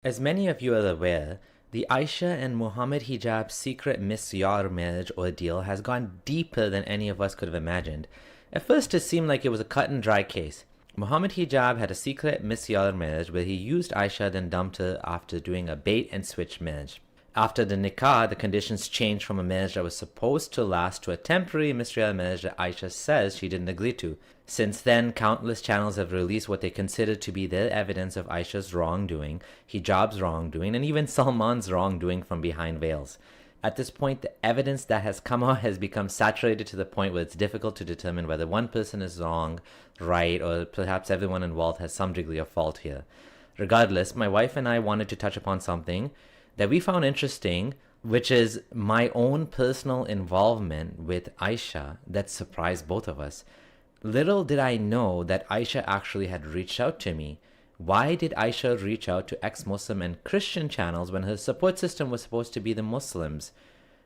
As many of you are aware, the Aisha and Muhammad Hijab secret misyar marriage ordeal has gone deeper than any of us could have imagined. At first, it seemed like it was a cut and dry case. Muhammad Hijab had a secret misyar marriage where he used Aisha, then dumped her after doing a bait and switch marriage. After the nikah, the conditions changed from a marriage that was supposed to last to a temporary misyar marriage that Aisha says she didn't agree to. Since then, countless channels have released what they consider to be their evidence of Aisha's wrongdoing, Hijab's wrongdoing, and even Salman's wrongdoing from behind veils. At this point, the evidence that has come out has become saturated to the point where it's difficult to determine whether one person is wrong, right, or perhaps everyone involved has some degree of fault here. Regardless, my wife and I wanted to touch upon something that we found interesting, which is my own personal involvement with Aisha that surprised both of us. Little did I know that Aisha actually had reached out to me. Why did Aisha reach out to ex-Muslim and Christian channels when her support system was supposed to be the Muslims?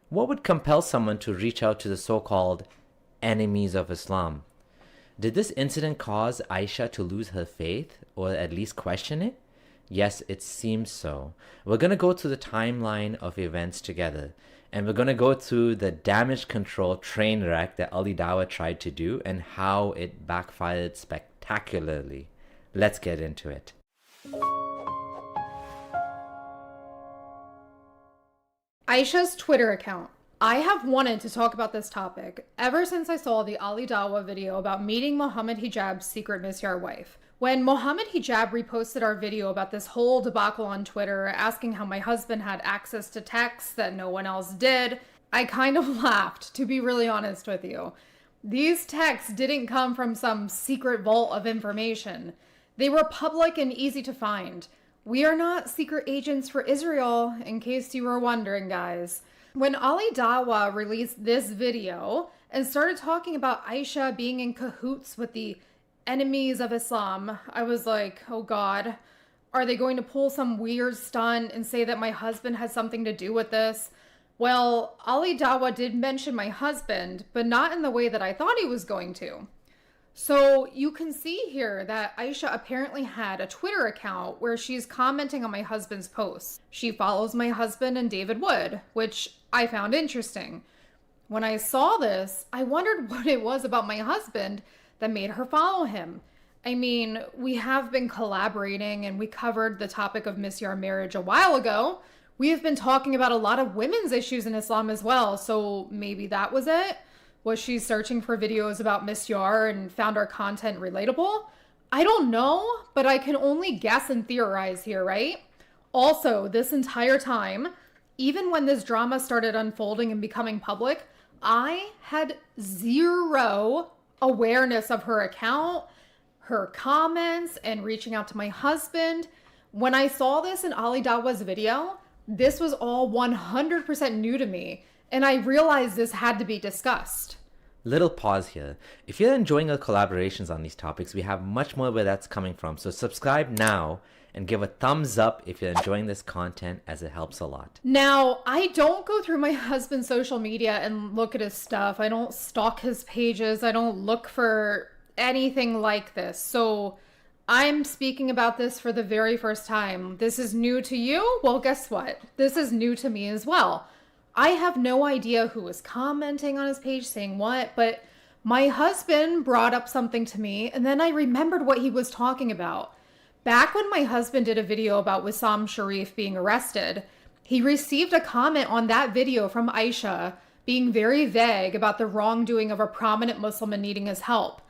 What would compel someone to reach out to the so-called enemies of Islam? Did this incident cause Aisha to lose her faith, or at least question it? Yes, it seems so. We're going to go through the timeline of events together. And we're going to go through the damage control train wreck that Ali Dawah tried to do and how it backfired spectacularly. Let's get into it. Aisha's Twitter account. I have wanted to talk about this topic ever since I saw the Ali Dawah video about meeting Muhammad Hijab's secret misyar wife. When Muhammad Hijab reposted our video about this whole debacle on Twitter, asking how my husband had access to texts that no one else did, I kind of laughed, to be really honest with you. These texts didn't come from some secret vault of information. They were public and easy to find. We are not secret agents for Israel, in case you were wondering, guys. When Ali Dawah released this video and started talking about Aisha being in cahoots with the enemies of Islam, I was like, oh God, are they going to pull some weird stunt and say that my husband has something to do with this? Well, Ali Dawah did mention my husband, but not in the way that I thought he was going to. So you can see here that Aisha apparently had a Twitter account where she's commenting on my husband's posts. She follows my husband and David Wood, which I found interesting. When I saw this, I wondered what it was about my husband that made her follow him. I mean, we have been collaborating and we covered the topic of misyar marriage a while ago. We have been talking about a lot of women's issues in Islam as well, so maybe that was it? Was she searching for videos about misyar and found our content relatable? I don't know, but I can only guess and theorize here, right? Also, this entire time, even when this drama started unfolding and becoming public, I had zero awareness of her account, her comments, and reaching out to my husband. When I saw this in Ali Dawah's video, this was all 100% new to me, and I realized this had to be discussed. Little pause here. If you're enjoying our collaborations on these topics, we have much more where that's coming from. So subscribe now and give a thumbs up if you're enjoying this content, as it helps a lot. Now, I don't go through my husband's social media and look at his stuff. I don't stalk his pages. I don't look for anything like this. So I'm speaking about this for the very first time. This is new to you? Well, guess what? This is new to me as well. I have no idea who was commenting on his page saying what, but my husband brought up something to me, and then I remembered what he was talking about. Back when my husband did a video about Wissam Sharif being arrested, he received a comment on that video from Aisha being very vague about the wrongdoing of a prominent Muslim and needing his help.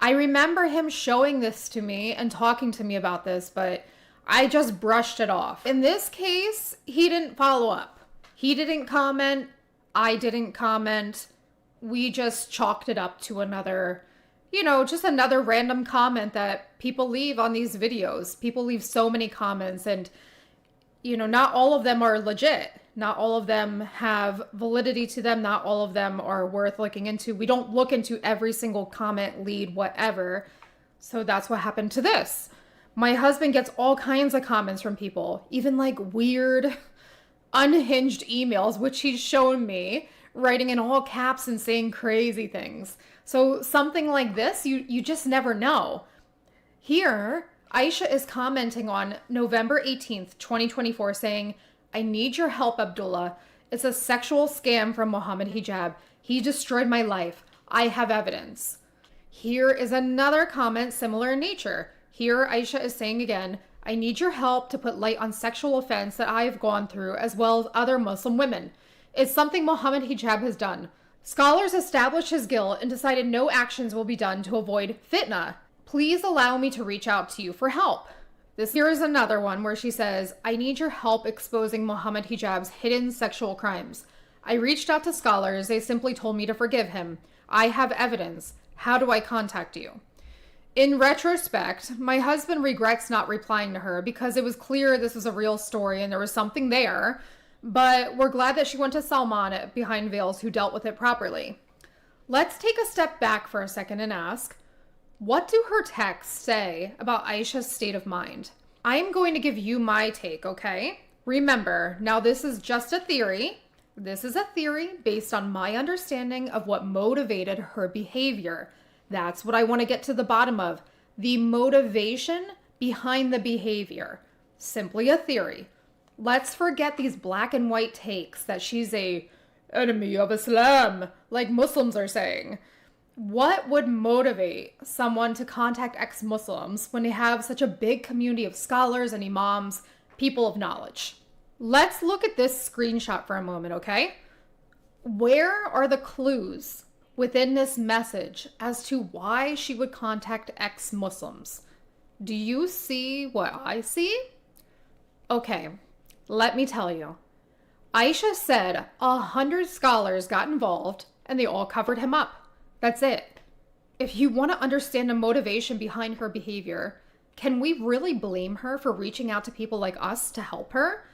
I remember him showing this to me and talking to me about this, but I just brushed it off. In this case, he didn't follow up. He didn't comment. I didn't comment. We just chalked it up to another, just another random comment that people leave on these videos. People leave so many comments, and, not all of them are legit. Not all of them have validity to them. Not all of them are worth looking into. We don't look into every single comment, lead, whatever. So that's what happened to this. My husband gets all kinds of comments from people, even like weird, unhinged emails, which he's shown me, writing in all caps and saying crazy things. So something like this, you just never know. Here, Aisha is commenting on November 18th, 2024, saying, I need your help, Abdullah. It's a sexual scam from Mohammed Hijab. He destroyed my life. I have evidence. Here is another comment similar in nature. Here, Aisha is saying again, I need your help to put light on sexual offense that I have gone through, as well as other Muslim women. It's something Mohammed Hijab has done. Scholars established his guilt and decided no actions will be done to avoid fitna. Please allow me to reach out to you for help. Here is another one where she says, I need your help exposing Mohammed Hijab's hidden sexual crimes. I reached out to scholars. They simply told me to forgive him. I have evidence. How do I contact you? In retrospect, my husband regrets not replying to her because it was clear this was a real story and there was something there. But we're glad that she went to Salman behind veils who dealt with it properly. Let's take a step back for a second and ask, what do her texts say about Aisha's state of mind? I'm going to give you my take, okay? Remember, now this is just a theory. This is a theory based on my understanding of what motivated her behavior. That's what I want to get to the bottom of. The motivation behind the behavior. Simply a theory. Let's forget these black and white takes that she's a enemy of Islam, like Muslims are saying. What would motivate someone to contact ex-Muslims when they have such a big community of scholars and imams, people of knowledge? Let's look at this screenshot for a moment, okay? Where are the clues within this message as to why she would contact ex-Muslims? Do you see what I see? Okay, let me tell you. Aisha said 100 scholars got involved and they all covered him up. That's it. If you want to understand the motivation behind her behavior, can we really blame her for reaching out to people like us to help her?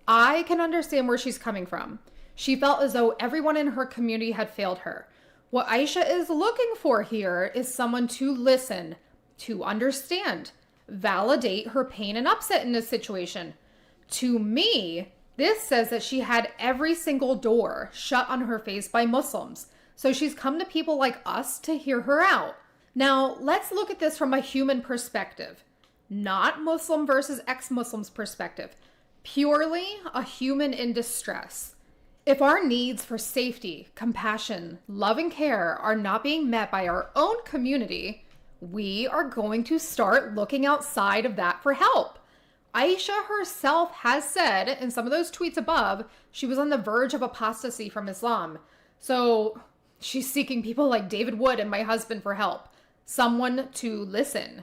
I can understand where she's coming from. She felt as though everyone in her community had failed her. What Aisha is looking for here is someone to listen, to understand, validate her pain and upset in this situation. To me, this says that she had every single door shut on her face by Muslims. So she's come to people like us to hear her out. Now, let's look at this from a human perspective, not Muslim versus ex-Muslim's perspective, purely a human in distress. If our needs for safety, compassion, love, and care are not being met by our own community, we are going to start looking outside of that for help. Aisha herself has said in some of those tweets above, she was on the verge of apostasy from Islam. So she's seeking people like David Wood and my husband for help, someone to listen.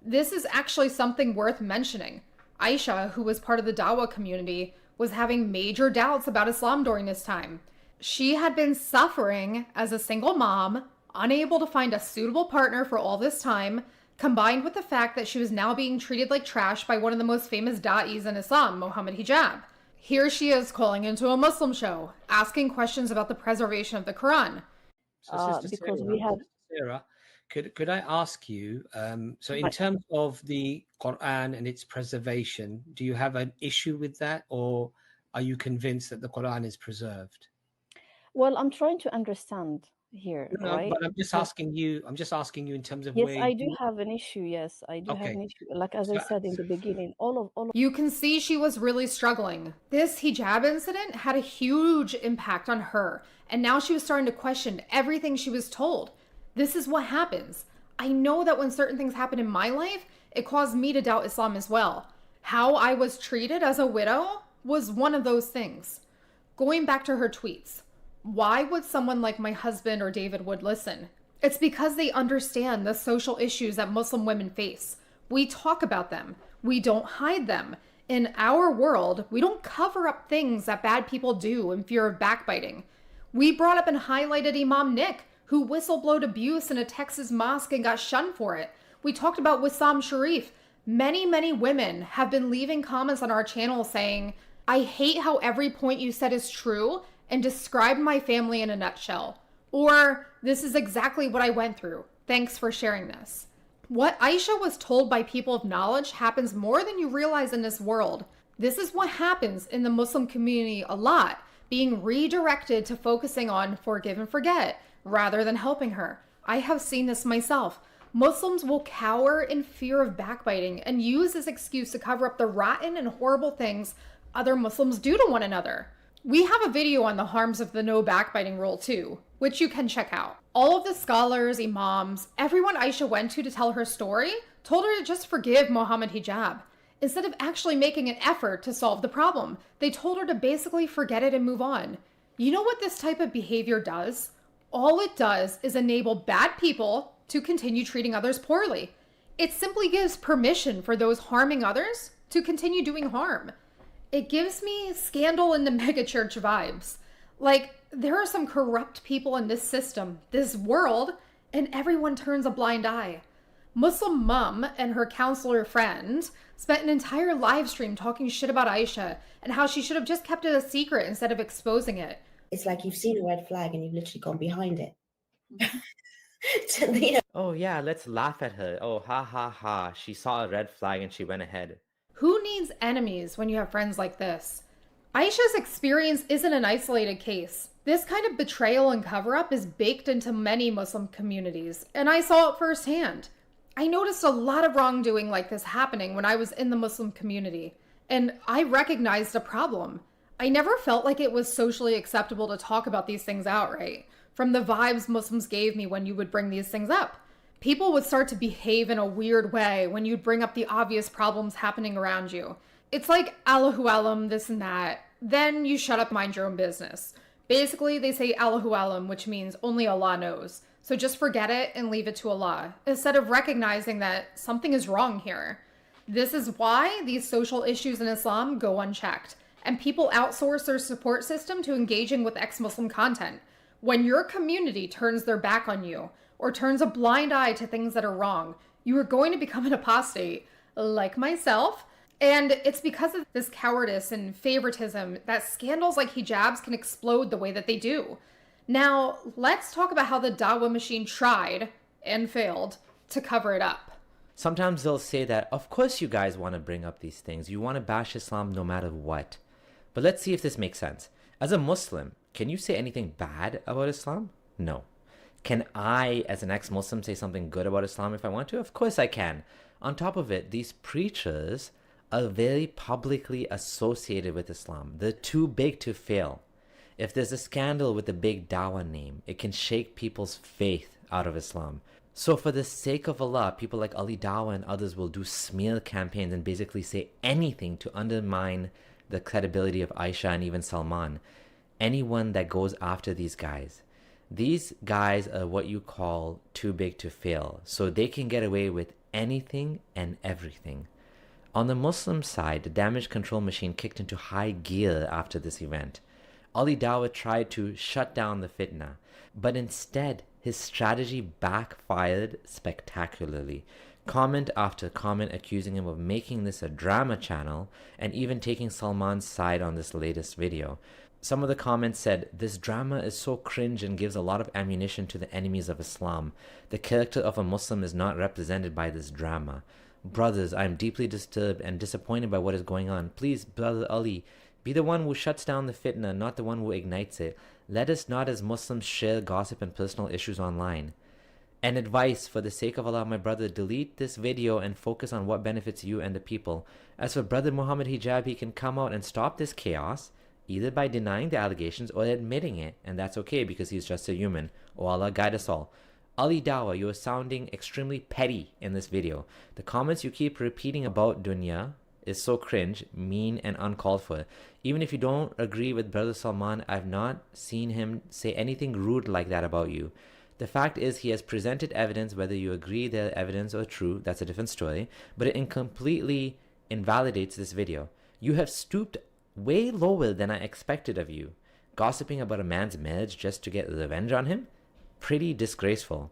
This is actually something worth mentioning. Aisha, who was part of the Dawah community, was having major doubts about Islam during this time. She had been suffering as a single mom, unable to find a suitable partner for all this time, combined with the fact that she was now being treated like trash by one of the most famous da'is in Islam, Mohammed Hijab. Here she is calling into a Muslim show, asking questions about the preservation of the Quran. So, Sister Because Sarah, we have Sarah, could I ask you? So, in terms of the Quran and its preservation, do you have an issue with that, or are you convinced that the Quran is preserved? well, I'm trying to understand here, No, right? but I'm just asking you. I'm just asking you in terms of Yes, where. I do have an issue. Yes, I do have Okay. an issue. Like as I So, said in the beginning, all of You can see she was really struggling. This hijab incident had a huge impact on her, and now she was starting to question everything she was told. This is what happens. I know that when certain things happen in my life, it caused me to doubt Islam as well. How I was treated as a widow was one of those things. Going back to her tweets, why would someone like my husband or David Wood listen? It's because they understand the social issues that Muslim women face. We talk about them. We don't hide them. In our world, we don't cover up things that bad people do in fear of backbiting. We brought up and highlighted Imam Nick, who whistleblowed abuse in a Texas mosque and got shunned for it. We talked about Wissam Sharif. Many women have been leaving comments on our channel saying, I hate how every point you said is true and described my family in a nutshell. Or, this is exactly what I went through. Thanks for sharing this. What Aisha was told by people of knowledge happens more than you realize in this world. This is what happens in the Muslim community a lot, being redirected to focusing on forgive and forget rather than helping her. I have seen this myself. Muslims will cower in fear of backbiting and use this excuse to cover up the rotten and horrible things other Muslims do to one another. We have a video on the harms of the no backbiting rule too, which you can check out. All of the scholars, imams, everyone Aisha went to tell her story told her to just forgive Mohammed Hijab. Instead of actually making an effort to solve the problem, they told her to basically forget it and move on. You know what this type of behavior does? All it does is enable bad people to continue treating others poorly. It simply gives permission for those harming others to continue doing harm. It gives me Scandal in the megachurch vibes. Like, there are some corrupt people in this system, this world, and everyone turns a blind eye. Muslim mom and her counselor friend spent an entire live stream talking shit about Aisha and how she should have just kept it a secret instead of exposing it. It's like you've seen a red flag and you've literally gone behind it. Oh yeah, let's laugh at her. Oh, ha ha ha. She saw a red flag and she went ahead. Who needs enemies when you have friends like this? Aisha's experience isn't an isolated case. This kind of betrayal and cover-up is baked into many Muslim communities, and I saw it firsthand. I noticed a lot of wrongdoing like this happening when I was in the Muslim community, and I recognized a problem. I never felt like it was socially acceptable to talk about these things outright, from the vibes Muslims gave me when you would bring these things up. People would start to behave in a weird way when you'd bring up the obvious problems happening around you. It's like Allahu Alam, this and that. Then you shut up, mind your own business. Basically, they say Allahu Alam, which means only Allah knows. So just forget it and leave it to Allah, instead of recognizing that something is wrong here. This is why these social issues in Islam go unchecked, and people outsource their support system to engaging with ex-Muslim content. When your community turns their back on you, or turns a blind eye to things that are wrong, you are going to become an apostate, like myself. And it's because of this cowardice and favoritism that scandals like hijabs can explode the way that they do. Now, let's talk about how the Dawah machine tried, and failed, to cover it up. Sometimes they'll say that, of course you guys want to bring up these things. You want to bash Islam no matter what. But let's see if this makes sense. As a Muslim, can you say anything bad about Islam? No. Can I, as an ex-Muslim, say something good about Islam if I want to? Of course I can. On top of it, these preachers are very publicly associated with Islam. They're too big to fail. If there's a scandal with a big Dawah name, it can shake people's faith out of Islam. So for the sake of Allah, people like Ali Dawah and others will do smear campaigns and basically say anything to undermine the credibility of Aisha and even Salman. Anyone that goes after these guys. These guys are what you call too big to fail, so they can get away with anything and everything. On the Muslim side, the damage control machine kicked into high gear after this event. Ali Dawah tried to shut down the fitna, but instead his strategy backfired spectacularly. Comment after comment accusing him of making this a drama channel and even taking Salman's side on this latest video. Some of the comments said, "This drama is so cringe and gives a lot of ammunition to the enemies of Islam. The character of a Muslim is not represented by this drama. Brothers, I am deeply disturbed and disappointed by what is going on. Please, Brother Ali, be the one who shuts down the fitna, not the one who ignites it. Let us not as Muslims share gossip and personal issues online. And advice, for the sake of Allah, my brother, delete this video and focus on what benefits you and the people. As for Brother Muhammad Hijab, he can come out and stop this chaos, either by denying the allegations or admitting it, and that's okay because he's just a human. Oh Allah, guide us all. Ali Dawah, you are sounding extremely petty in this video. The comments you keep repeating about dunya is so cringe, mean, and uncalled for. Even if you don't agree with Brother Salman, I've not seen him say anything rude like that about you. The fact is, he has presented evidence, whether you agree their evidence or true, that's a different story, but it completely invalidates this video. You have stooped way lower than I expected of you. Gossiping about a man's marriage just to get revenge on him? Pretty disgraceful.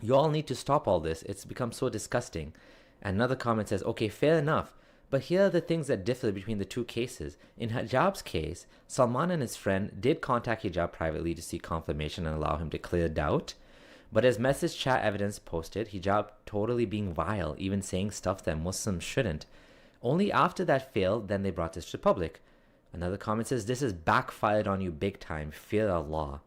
You all need to stop all this. It's become so disgusting. Another comment says, okay, fair enough, but here are the things that differ between the two cases. In Hijab's case, Salman and his friend did contact Hijab privately to seek confirmation and allow him to clear doubt. But as message chat evidence posted, Hijab totally being vile, even saying stuff that Muslims shouldn't. Only after that failed, then they brought this to public. Another comment says, this has backfired on you big time. Fear Allah.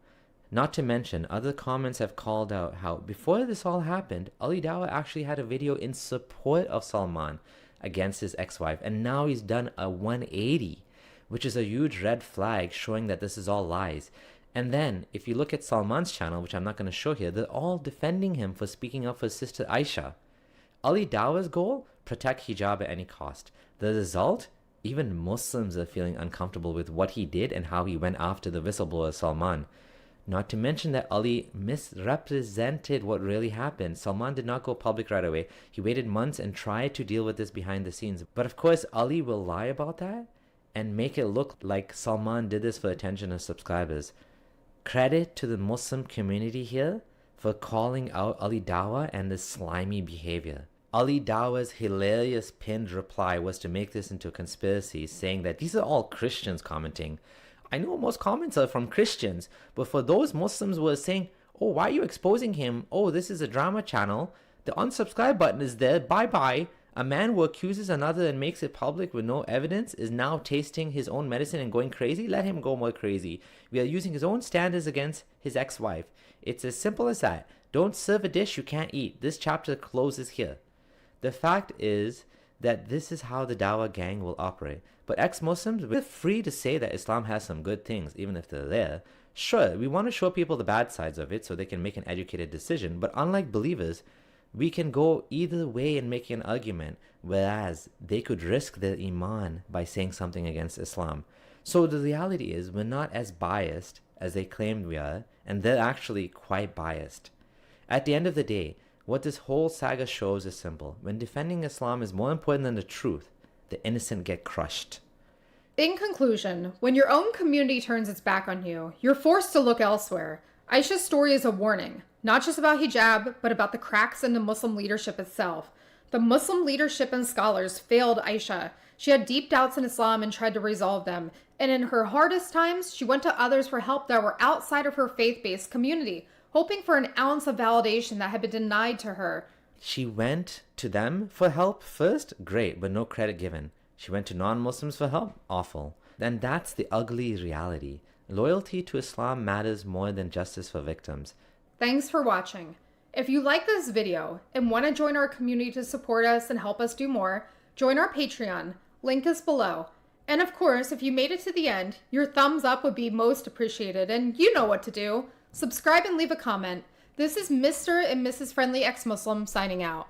Not to mention, other comments have called out how before this all happened, Ali Dawah actually had a video in support of Salman against his ex-wife, and now he's done a 180, which is a huge red flag showing that this is all lies. And then, if you look at Salman's channel, which I'm not going to show here, they're all defending him for speaking up for his sister Aisha. Ali Dawah's goal? Protect hijab at any cost. The result? Even Muslims are feeling uncomfortable with what he did and how he went after the whistleblower Salman. Not to mention that Ali misrepresented what really happened. Salman did not go public right away. He waited months and tried to deal with this behind the scenes. But of course, Ali will lie about that and make it look like Salman did this for attention of subscribers. Credit to the Muslim community here for calling out Ali Dawah and this slimy behavior. Ali Dawah's hilarious pinned reply was to make this into a conspiracy, saying that these are all Christians commenting. I know most comments are from Christians, but for those Muslims who were saying, oh, why are you exposing him? Oh, this is a drama channel. The unsubscribe button is there. Bye-bye. A man who accuses another and makes it public with no evidence is now tasting his own medicine and going crazy. Let him go more crazy. We are using his own standards against his ex-wife. It's as simple as that. Don't serve a dish you can't eat. This chapter closes here. The fact is that this is how the Dawah gang will operate. But ex-Muslims, we're free to say that Islam has some good things, even if they're there. Sure, we want to show people the bad sides of it so they can make an educated decision, but unlike believers, we can go either way in making an argument, whereas they could risk their iman by saying something against Islam. So the reality is, we're not as biased as they claimed we are, and they're actually quite biased. At the end of the day, what this whole saga shows is simple. When defending Islam is more important than the truth, the innocent get crushed. In conclusion, when your own community turns its back on you, you're forced to look elsewhere. Aisha's story is a warning, not just about hijab, but about the cracks in the Muslim leadership itself. The Muslim leadership and scholars failed Aisha. She had deep doubts in Islam and tried to resolve them. And in her hardest times, she went to others for help that were outside of her faith-based community, hoping for an ounce of validation that had been denied to her. She went to them for help first? Great, but no credit given. She went to non-Muslims for help? Awful. And that's the ugly reality. Loyalty to Islam matters more than justice for victims. Thanks for watching. If you like this video and want to join our community to support us and help us do more, join our Patreon. Link is below. And of course, if you made it to the end, your thumbs up would be most appreciated, and you know what to do. Subscribe and leave a comment. This is Mr. and Mrs. Friendly Ex-Muslim signing out.